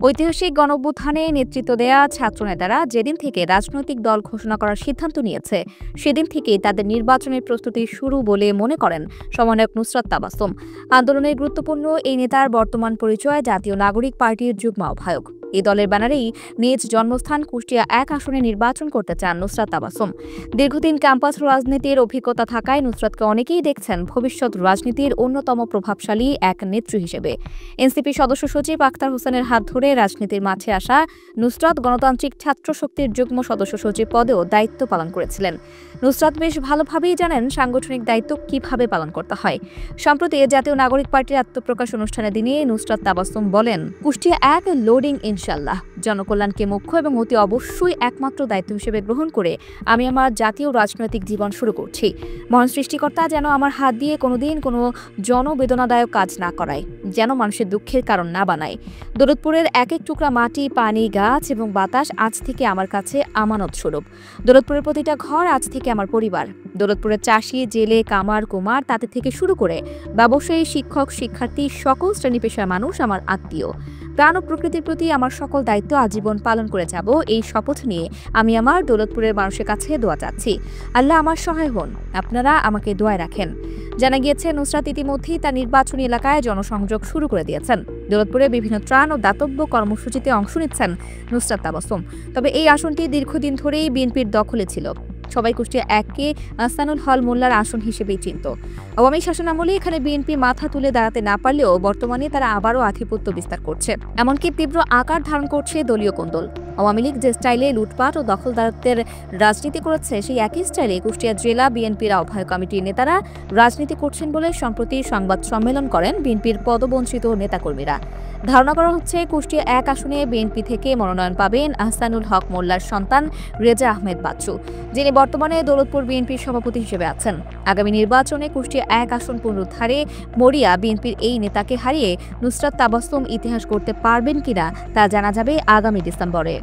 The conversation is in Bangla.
ঐতিহাসিক গণঅভ্যুত্থানে নেতৃত্ব দেয়া ছাত্রনেতারা যেদিন থেকে রাজনৈতিক দল ঘোষণা করার সিদ্ধান্ত নিয়েছে সেদিন থেকেই তাদের নির্বাচনের প্রস্তুতি শুরু বলে মনে করেন সমন্বয়ক নুসরাত তাবাসসুম। আন্দোলনের গুরুত্বপূর্ণ এই নেতার বর্তমান পরিচয় জাতীয় নাগরিক পার্টির যুগ্ম আহ্বায়ক। এই দলের ব্যানারেই নিজ জন্মস্থান কুষ্টিয়া ১ আসনে নির্বাচন করতে চান নুসরাত তাবাসসুম। দীর্ঘদিন ক্যাম্পাস রাজনীতির অভিজ্ঞতা থাকায় নুসরাতকে অনেকেই দেখছেন ভবিষ্যৎ রাজনীতির অন্যতম প্রভাবশালী এক নেত্রী হিসেবে। এনসিপি সদস্য সচিব আখতার হোসেনের হাত ধরে রাজনীতির মাঠে আসা নুসরাত গণতান্ত্রিক ছাত্র শক্তির যুগ্ম সদস্য সচিব পদেও দায়িত্ব পালন করেছিলেন। নুসরাত বেশ ভালোভাবেই জানেন সাংগঠনিক দায়িত্ব কিভাবে পালন করতে হয়। সম্প্রতি জাতীয় নাগরিক পার্টির আত্মপ্রকাশ অনুষ্ঠানের দিনে নুসরাত তাবাসসুম বলেন, কুষ্টিয়া ১ লোডিং ইনশাল্লাহ, জনকল্যাণকে মুখ্য এবং অতি অবশ্যই একমাত্র দায়িত্ব হিসেবে গ্রহণ করে আমি আমার জাতীয় রাজনৈতিক জীবন শুরু করছি। মহান সৃষ্টিকর্তা যেন আমার হাত দিয়ে কোনোদিন কোনো জনবেদনাদায়ক কাজ না করায়, যেন মানুষের দুঃখের কারণ না বানায়। দৌলতপুরের এক এক টুকরা মাটি, পানি, গাছ এবং বাতাস আজ থেকে আমার কাছে আমানত স্বরূপ। দৌলতপুরের প্রতিটা ঘর আজ থেকে আমার পরিবার। দৌলতপুরের চাষি, জেলে, কামার, কুমার, তাতে থেকে শুরু করে ব্যবসায়ী, শিক্ষক, শিক্ষার্থী, সকল শ্রেণী পেশার মানুষ আমার আত্মীয়। প্রাণ ও প্রকৃতির প্রতি আমার সকল দায়িত্ব আজীবন পালন করে যাব, এই শপথ নিয়ে আমি আমার দৌলতপুরের মানুষের কাছে দোয়া চাচ্ছি। আল্লাহ আমার সহায় হন, আপনারা আমাকে দোয়ায় রাখেন। জানা গিয়েছে নুসরাত ইতিমধ্যেই তার নির্বাচনী এলাকায় জনসংযোগ শুরু করে দিয়েছেন। দৌলতপুরে বিভিন্ন ত্রাণ ও দাতব্য কর্মসূচিতে অংশ নিচ্ছেন নুসরাত তাবাসসুম। তবে এই আসনটি দীর্ঘদিন ধরেই বিএনপির দখলে ছিল। সবাই কুষ্টিয়া ১-কে আহসানুল হক মোল্লার আসন হিসেবেই চিনত। আওয়ামী শাসনামলে এখানে বিএনপি মাথা তুলে দাঁড়াতে না পারলেও বর্তমানে তারা আবারও আধিপত্য বিস্তার করছে। এমনকি তীব্র আকার ধারণ করছে দলীয় কোন্দল। আওয়ামী লীগ যে স্টাইলে লুটপাট ও দখলদারত্বের রাজনীতি করেছে, সেই একই স্টাইলে কুষ্টিয়া জেলা বিএনপির আহ্বায়ক কমিটির নেতারা রাজনীতি করছেন বলে সম্প্রতি সংবাদ সম্মেলন করেন বিএনপির পদবঞ্চিত নেতাকর্মীরা। ধারণা করা হচ্ছে কুষ্টিয়া ১ আসনে বিএনপি থেকে মনোনয়ন পাবেন আহসানুল হক মোল্লার সন্তান রেজা আহমেদ বাচ্চু, যিনি বর্তমানে দৌলতপুর বিএনপির সভাপতি হিসেবে আছেন। আগামী নির্বাচনে কুষ্টিয়া ১ আসন পুনরুদ্ধারে মরিয়া বিএনপির এই নেতাকে হারিয়ে নুসরাত তাবাসসুম ইতিহাস করতে পারবেন কিনা তা জানা যাবে আগামী ডিসেম্বরে।